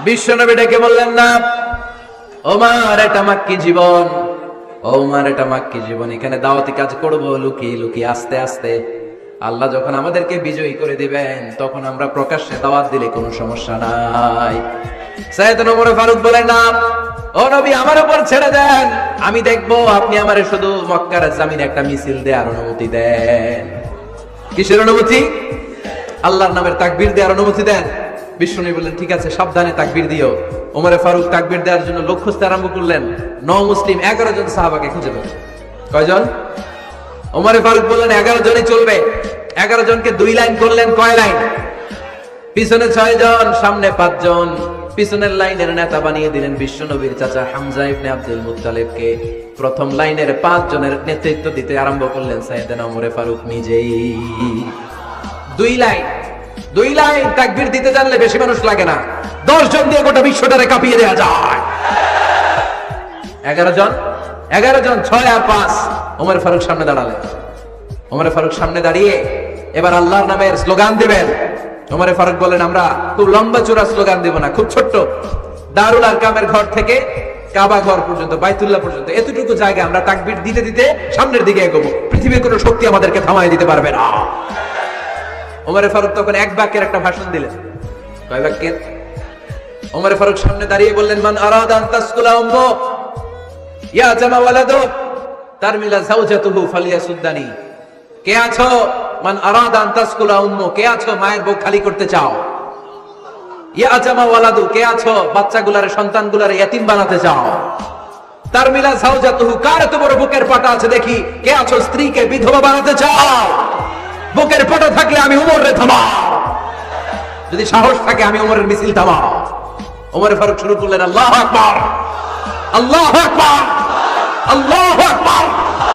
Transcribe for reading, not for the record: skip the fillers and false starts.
বিশ্বনবী ডেকে বললেন না, ওমর এটা মাক্কি জীবন, ওমর এটা মাক্কি জীবন, এখানে দাওয়াতি কাজ করবো লুকিয়ে লুকিয়ে আস্তে আস্তে। আল্লাহ যখন আমাদেরকে বিজয়ী করে দিবেন তখন আমরা প্রকাশ্যে দাওয়াত দিলে কোনো সমস্যা নাই। সাইয়েদনা ওমর ফারুক বলেন না, ও নবী আমার উপর ছেড়ে দেন, আমি দেখবো আপনি আমারে শুধু মক্কার জমিনে একটা মিছিল দেওয়ার অনুমতি দেন। কিসের অনুমতি? আল্লাহর নামের তাকবীর দেওয়ার অনুমতি দেন। বিশ্বনবী বললেন ঠিক আছে, সাবধানে তাকবীর দিও। ওমর ফারুক তাকবীর দেওয়ার জন্য লোক খুঁজতে আরম্ভ করলেন। মুসলিম 11 জন সাহাবাকে খুঁজে পেলেন। কয়জন? ওমর ফারুক বললেন 11 জনই চলবে। 11 জনকে 2 লাইন করলেন। কয় লাইন? পিছনে 6 জন, সামনে 5 জন। পিছনের লাইনের নেতা বানিয়ে দিলেন বিশ্বনবীর চাচা হামজা ইবনে আব্দুল মুত্তালিবকে। প্রথম লাইনের 5 জনের নেতৃত্ব দিতে আরম্ভ করলেন সাইয়েদনা ওমর ফারুক নিজেই। 2 লাইন তাকবীর দিতে জানলে বেশি মানুষ লাগে না, 10 জন দিয়ে গোটা বিশ্বটারে কাঁপিয়ে দেওয়া যায়। 11 জন, 6 আর 5। ওমর ফারুক সামনে দাঁড়ালেন। ওমর ফারুক সামনে দাঁড়িয়ে এবার আল্লাহর নামের স্লোগান দিবেন। ওমর ফারুক বলেন আমরা খুব লম্বা চূড়া স্লোগান দেব না, খুব ছোট্ট। দারুল আরকামের ঘর থেকে কাবা ঘর পর্যন্ত, বাইতুল্লাহ পর্যন্ত এতটুকু জায়গা আমরা তাকবীর দিতে দিতে সামনের দিকে এগোবো। পৃথিবীর কোনো শক্তি আমাদেরকে থামায় দিতে পারবে না। ওমর ফারুক তখন এক বাক্যের একটা ভাষণ দিলেন। কয় বাক্যের? ওমর ফারুক সামনে দাঁড়িয়ে বললেন, মান আরাদা আন তাসকুলা উম্মু ইয়া জামা ওয়ালাদু তারমিলা যাওজাতুহু ফালিয়াসুদ্দানি। কে আছো? মান আরাদা আন তাসকুলা উম্মু, কে আছো মায়ের বুক খালি করতে চাও? ইয়া জামা ওয়ালাদু, কে আছো বাচ্চাগুলারে, সন্তানগুলারে ইতিম বানাতে চাও? তারমিলা যাওজাতুহু, কার এত বড় বুকের পাটা আছে দেখি, কে আছো স্ত্রীকে বিধবা বানাতে চাও? বুকের পাটা থাকলে আমি উমরে থামাও, যদি সাহস থাকে আমি উমরের মিছিল থামাও। ওমর ফারুক শুরু করলেন আল্লাহু আকবার, আল্লাহু আকবার।